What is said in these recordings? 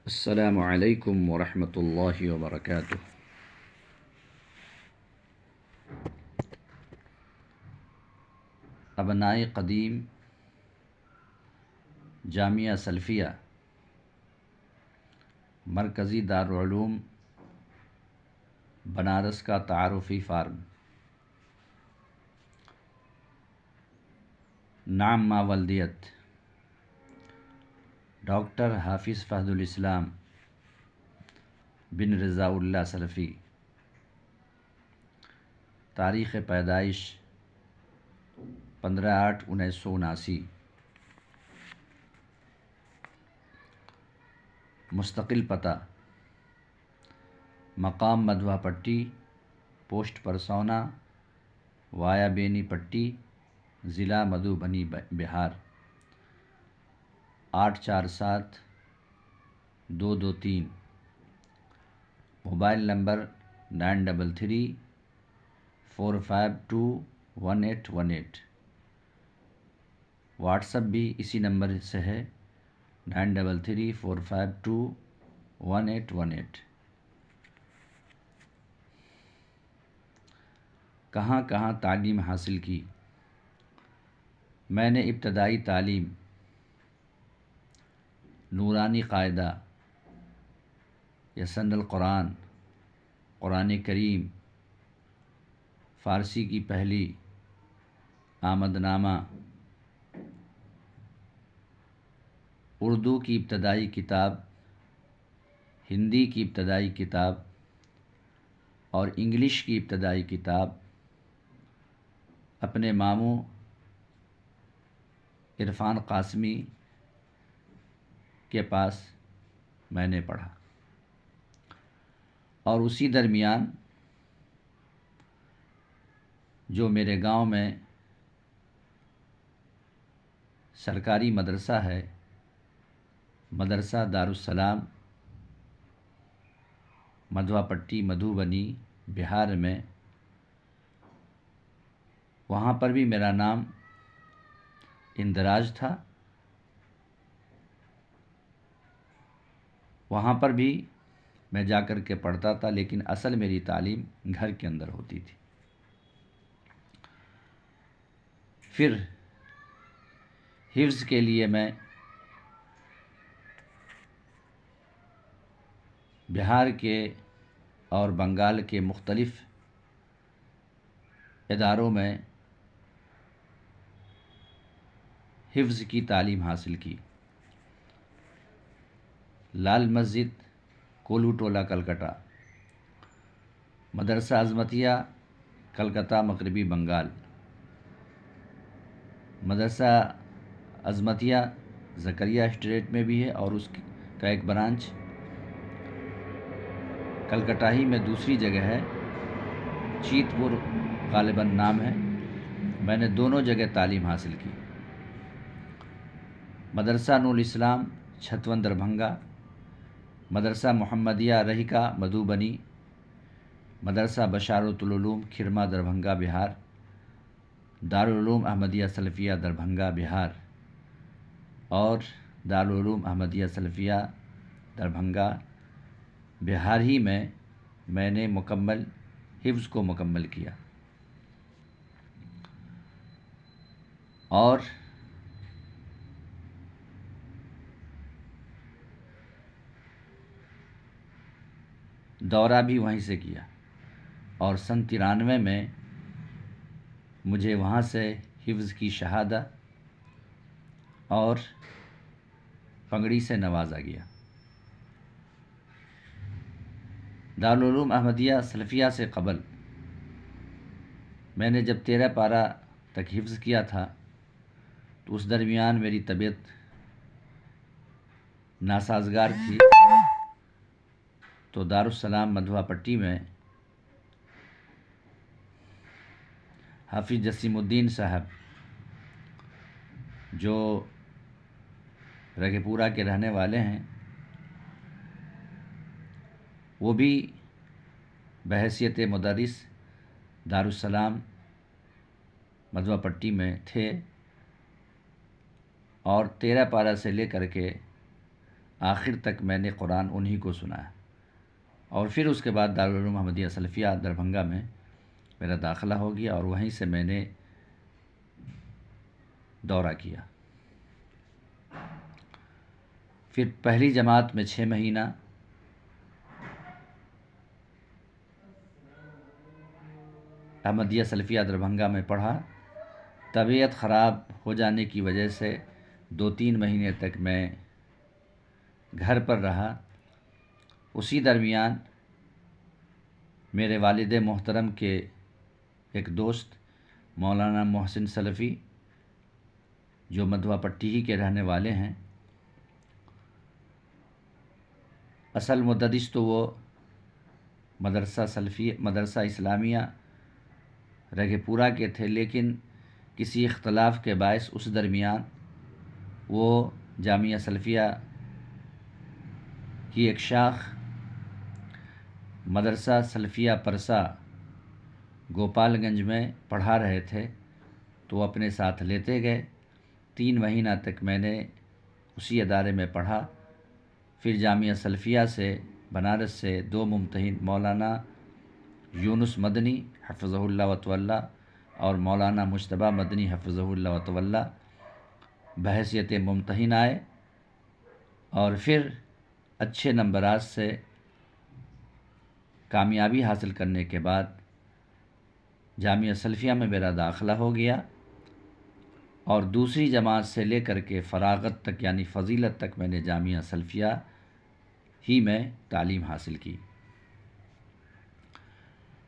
السلام علیکم ورحمۃ اللہ وبرکاتہ۔ ابنائے قدیم جامعہ سلفیہ مرکزی دارالعلوم بنارس کا تعارفی فارم۔ نام ماولدیت ڈاکٹر حافظ فہد الاسلام بن رضا اللہ سلفی۔ تاریخ پیدائش 15/8/1979۔ مستقل پتہ مقام مدھوا پٹی، پوسٹ پرسونا، وایا بینی پٹی، ضلع مدھوبنی، بہار 847223۔ Mobile number 9334521818۔ واٹس ایپ بھی اسی نمبر سے ہے 9334521818۔ کہاں کہاں تعلیم حاصل کی؟ میں نے ابتدائی تعلیم نورانی قاعدہ، یسن القرآن، قرآن کریم، فارسی کی پہلی آمد نامہ، اردو کی ابتدائی کتاب، ہندی کی ابتدائی کتاب اور انگلش کی ابتدائی کتاب اپنے ماموں عرفان قاسمی کے پاس میں نے پڑھا، اور اسی درمیان جو میرے گاؤں میں سرکاری مدرسہ ہے، مدرسہ دارالسلام مدھوا پٹی، مدھوبنی، بہار میں، وہاں پر بھی میرا نام اندراج تھا۔ وہاں پر بھی میں جا کر کے پڑھتا تھا، لیکن اصل میری تعلیم گھر کے اندر ہوتی تھی۔ پھر حفظ کے لیے میں بہار کے اور بنگال کے مختلف اداروں میں حفظ کی تعلیم حاصل کی۔ لال مسجد، کولو ٹولہ، کلکتہ، مدرسہ عظمتیہ، کلکتہ، مغربی بنگال، مدرسہ عظمتیہ زکریا اسٹریٹ میں بھی ہے، اور اس کا ایک برانچ کلکتہ ہی میں دوسری جگہ ہے، چیت پور غالباً نام ہے۔ میں نے دونوں جگہ تعلیم حاصل کی۔ مدرسہ نور الاسلام چھتون، دربھنگا، مدرسہ محمدیہ رہیکا، مدھوبنی، مدرسہ بشارت العلوم کھرما، دربھنگا، بہار، دارالعلوم احمدیہ سلفیہ، دربھنگا، بہار، اور دارالعلوم احمدیہ سلفیہ دربھنگا، بہار ہی میں نے مکمل حفظ کو مکمل کیا۔ اور دورہ بھی وہیں سے کیا، اور سن 93 میں مجھے وہاں سے حفظ کی شہادت اور پگڑی سے نوازا گیا۔ دارالعلوم احمدیہ سلفیہ سے قبل میں نے جب 13 پارہ تک حفظ کیا تھا، تو اس درمیان میری طبیعت ناسازگار تھی، تو دارالسلام مدھوا پٹی میں حافظ جسیم الدین صاحب، جو رگے پورہ کے رہنے والے ہیں، وہ بھی بحیثیت مدرس دارالسلام مدھوا پٹی میں تھے، اور 13 پارہ سے لے کر کے آخر تک میں نے قرآن انہی کو سنایا، اور پھر اس کے بعد دارالعلوم محمدیہ سلفیہ دربھنگہ میں میرا داخلہ ہو گیا، اور وہیں سے میں نے دورہ کیا۔ پھر پہلی جماعت میں 6 مہینہ، احمدیہ سلفیہ دربھنگہ میں پڑھا۔ طبیعت خراب ہو جانے کی وجہ سے 2-3 مہینے تک میں گھر پر رہا۔ اسی درمیان میرے والد محترم کے ایک دوست مولانا محسن سلفی، جو مدھوا پٹی ہی کے رہنے والے ہیں، اصل مدرس تو وہ مدرسہ اسلامیہ رگے پورا کے تھے، لیکن کسی اختلاف کے باعث اس درمیان وہ جامعہ سلفیہ کی ایک شاخ مدرسہ سلفیہ پرسا گوپال گنج میں پڑھا رہے تھے، تو وہ اپنے ساتھ لیتے گئے۔ 3 مہینہ تک میں نے اسی ادارے میں پڑھا۔ پھر جامعہ سلفیہ سے بنارس سے 2 ممتحن مولانا یونس مدنی حفظہ اللہ وتولہ اور مولانا مجتبیٰ مدنی حفظہ اللہ وتولہ بحیثیت ممتحن آئے، اور پھر اچھے نمبرات سے کامیابی حاصل کرنے کے بعد جامعہ سلفیہ میں میرا داخلہ ہو گیا، اور دوسری جماعت سے لے کر کے فراغت تک یعنی فضیلت تک میں نے جامعہ سلفیہ ہی میں تعلیم حاصل کی۔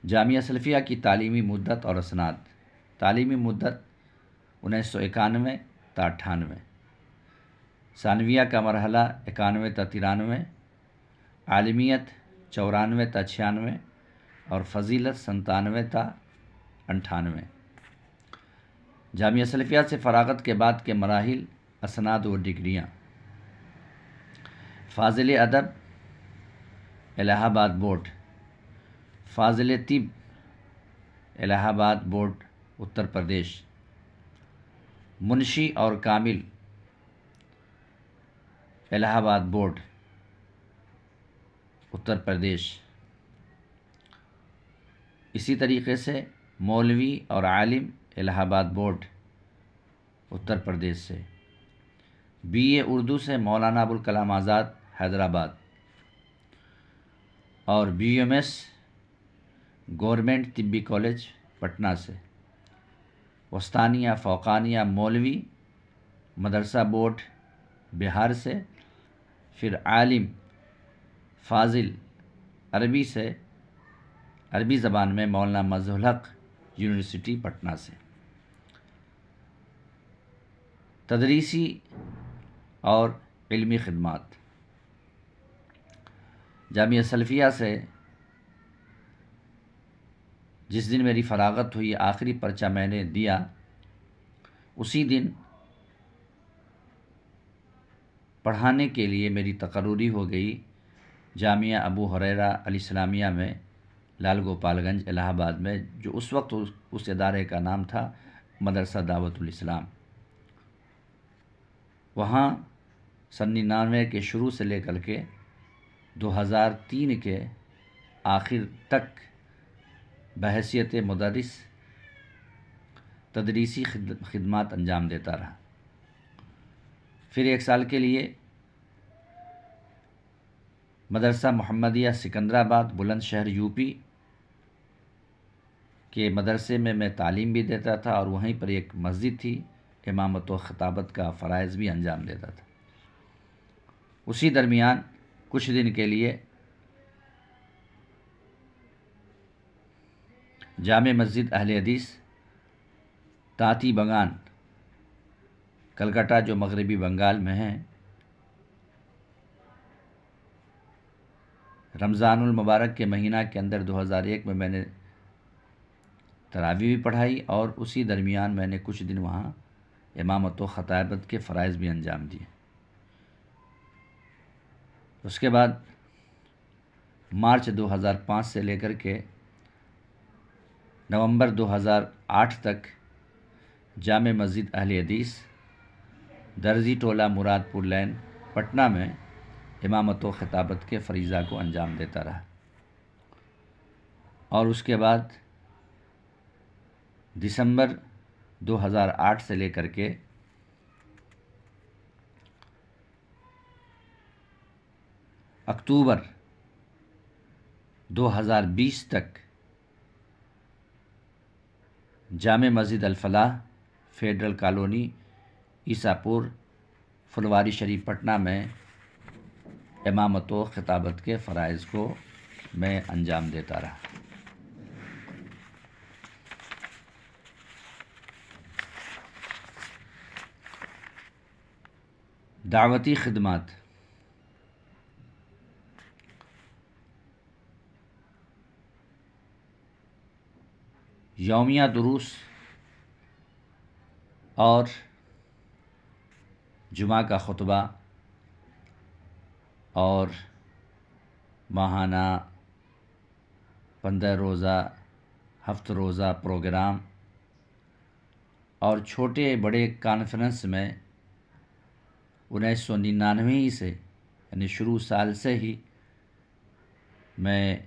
جامعہ سلفیہ کی تعلیمی مدت اور اسناد: تعلیمی مدت 1991 تا 98، ثانویہ کا مرحلہ 91 تا 93، عالمیت 94 تا 96 اور فضیلت 97 تا 98۔ جامعہ سلفیہ سے فراغت کے بعد کے مراحل، اسناد و ڈگریاں: فاضل ادب الہ آباد بورڈ، فاضل طب الہ آباد بورڈ اتر پردیش، منشی اور کامل الہ آباد بورڈ اتر پردیش۔ اسی طریقے سے مولوی اور عالم الہ آباد بورڈ اتر پردیش سے۔ بی اے اردو سے مولانا ابوالکلام آزاد حیدرآباد، اور بی ایم ایس گورنمنٹ طبی کالج پٹنہ سے۔ وسطانیہ فوقانیہ مولوی مدرسہ بورڈ بہار سے۔ پھر عالم فاضل عربی سے، عربی زبان میں مولانا مظہر الحق یونیورسٹی پٹنہ سے۔ تدریسی اور علمی خدمات: جامعہ سلفیہ سے جس دن میری فراغت ہوئی، آخری پرچہ میں نے دیا، اسی دن پڑھانے کے لیے میری تقرری ہو گئی جامعہ ابو ہریرہ الاسلامیہ میں، لال گوپال گنج الہ آباد میں، جو اس وقت اس ادارے کا نام تھا مدرسہ دعوت الاسلام۔ وہاں 99 کے شروع سے لے کر کے 2003 کے آخر تک بحیثیت مدرس تدریسی خدمات انجام دیتا رہا۔ پھر 1 سال کے لیے مدرسہ محمدیہ سکندرآباد بلند شہر یو پی کے مدرسے میں تعلیم بھی دیتا تھا، اور وہیں پر ایک مسجد تھی، امامت و خطابت کا فرائض بھی انجام دیتا تھا۔ اسی درمیان کچھ دن کے لیے جامع مسجد اہل حدیث تانتی بگان کلکتہ، جو مغربی بنگال میں ہے، رمضان المبارک کے مہینہ کے اندر 2001 میں نے تراویح بھی پڑھائی، اور اسی درمیان میں نے کچھ دن وہاں امامت و خطابت کے فرائض بھی انجام دیے۔ اس کے بعد مارچ 2005 سے لے کر کے نومبر 2008 تک جامع مسجد اہل حدیث درزی ٹولہ مراد پور لین پٹنہ میں امامت و خطابت کے فریضہ کو انجام دیتا رہا، اور اس کے بعد دسمبر 2008 سے لے کر کے اکتوبر 2020 تک جامع مسجد الفلاح، فیڈرل کالونی، عیسیٰ پور، پھلواری شریف، پٹنہ میں امامت و خطابت کے فرائض کو میں انجام دیتا رہا۔ دعوتی خدمات: یومیہ دروس اور جمعہ کا خطبہ اور ماہانہ 15 روزہ، ہفتہ روزہ پروگرام اور چھوٹے بڑے کانفرنس میں 1999 سے یعنی شروع سال سے ہی میں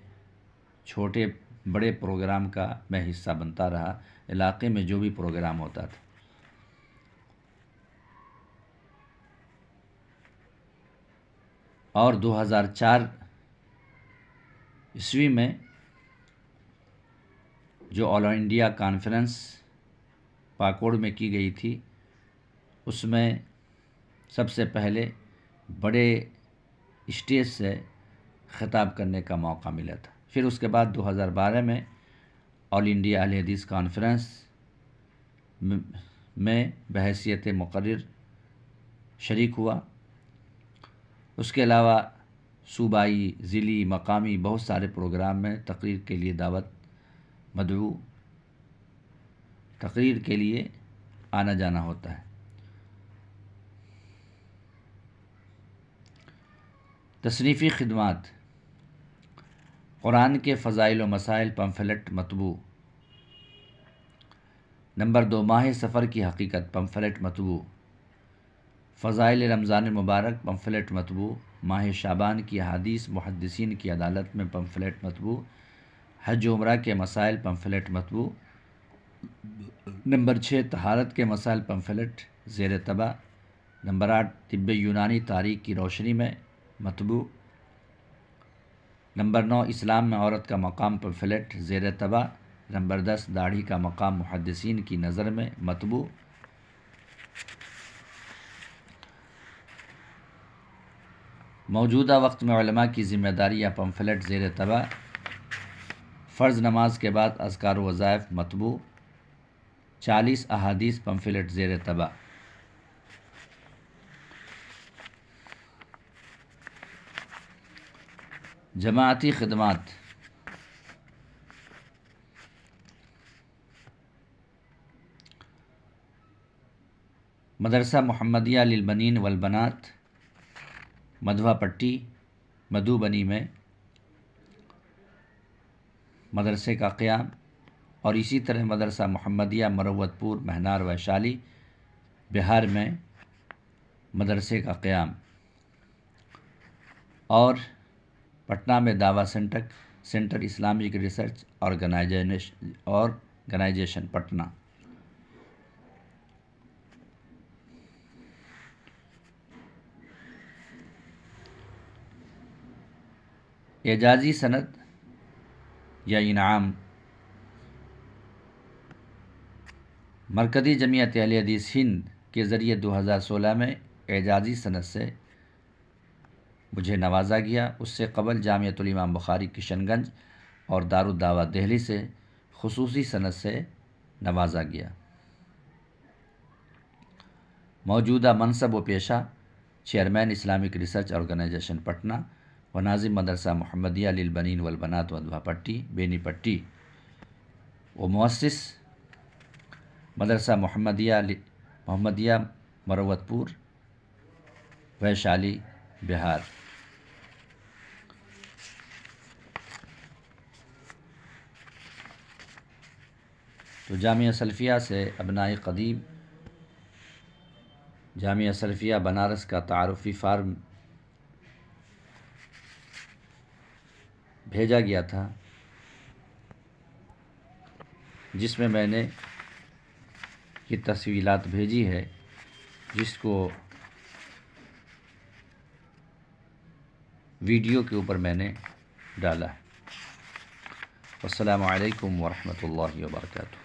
چھوٹے بڑے پروگرام کا میں حصہ بنتا رہا، علاقے میں جو بھی پروگرام ہوتا تھا۔ اور 2004 عیسوی میں جو آل انڈیا کانفرنس پاکوڑ میں کی گئی تھی، اس میں سب سے پہلے بڑے اسٹیج سے خطاب کرنے کا موقع ملا تھا۔ پھر اس کے بعد 2012 میں آل انڈیا اہل حدیث کانفرنس میں بحیثیت مقرر شریک ہوا۔ اس کے علاوہ صوبائی، ضلعی، مقامی بہت سارے پروگرام میں تقریر کے لیے مدعو تقریر کے لیے آنا جانا ہوتا ہے۔ تصنیفی خدمات: قرآن کے فضائل و مسائل پمفلٹ مطبوع۔ نمبر 2، ماہ سفر کی حقیقت پمفلٹ مطبوع۔ فضائل رمضان المبارک پمفلٹ مطبوع۔ ماہ شعبان کی احادیث محدثین کی عدالت میں پمفلٹ مطبوع۔ حج و عمرہ کے مسائل پمفلٹ مطبوع۔ نمبر 6، طہارت کے مسائل پمفلٹ زیر طبع۔ نمبر 8، طب یونانی تاریخ کی روشنی میں مطبوع۔ نمبر 9، اسلام میں عورت کا مقام پمفلٹ زیر طبع۔ نمبر 10، داڑھی کا مقام محدثین کی نظر میں مطبوع۔ موجودہ وقت میں علماء کی ذمہ داری یا پمفلٹ زیر طبع۔ فرض نماز کے بعد اذکار و وظائف مطبوع۔ 40 احادیث پمفلٹ زیر طبع۔ جماعتی خدمات: مدرسہ محمدیہ للبنین والبنات، مدھوا پٹی، مدھوبنی میں مدرسے کا قیام، اور اسی طرح مدرسہ محمدیہ مروت پور، مہنار ویشالی، بہار میں مدرسے کا قیام، اور پٹنہ میں دعویٰ centre Islamic research organisation Patna. اعزازی سند یا انعام: مرکزی جمعیت اہل حدیث ہند کے ذریعے 2016 میں اعزازی سند سے مجھے نوازا گیا۔ اس سے قبل جامعۃ الامام بخاری کشن گنج اور دارالدعوہ دہلی سے خصوصی سند سے نوازا گیا۔ موجودہ منصب و پیشہ: chairman Islamic research organisation Patna و ناظم مدرسہ محمدیہ للبنین والبنات مدھوا پٹی بینی پٹی، و مؤسس مدرسہ محمدیہ مروت پور، ویشالی، بہار۔ تو جامعہ سلفیہ سے ابناء قدیم، جامعہ سلفیہ بنارس کا تعارفی فارم بھیجا گیا تھا، جس میں نے یہ تصویرات بھیجی ہے، جس کو ویڈیو کے اوپر میں نے ڈالا ہے۔ السلام علیکم ورحمۃ اللہ وبرکاتہ۔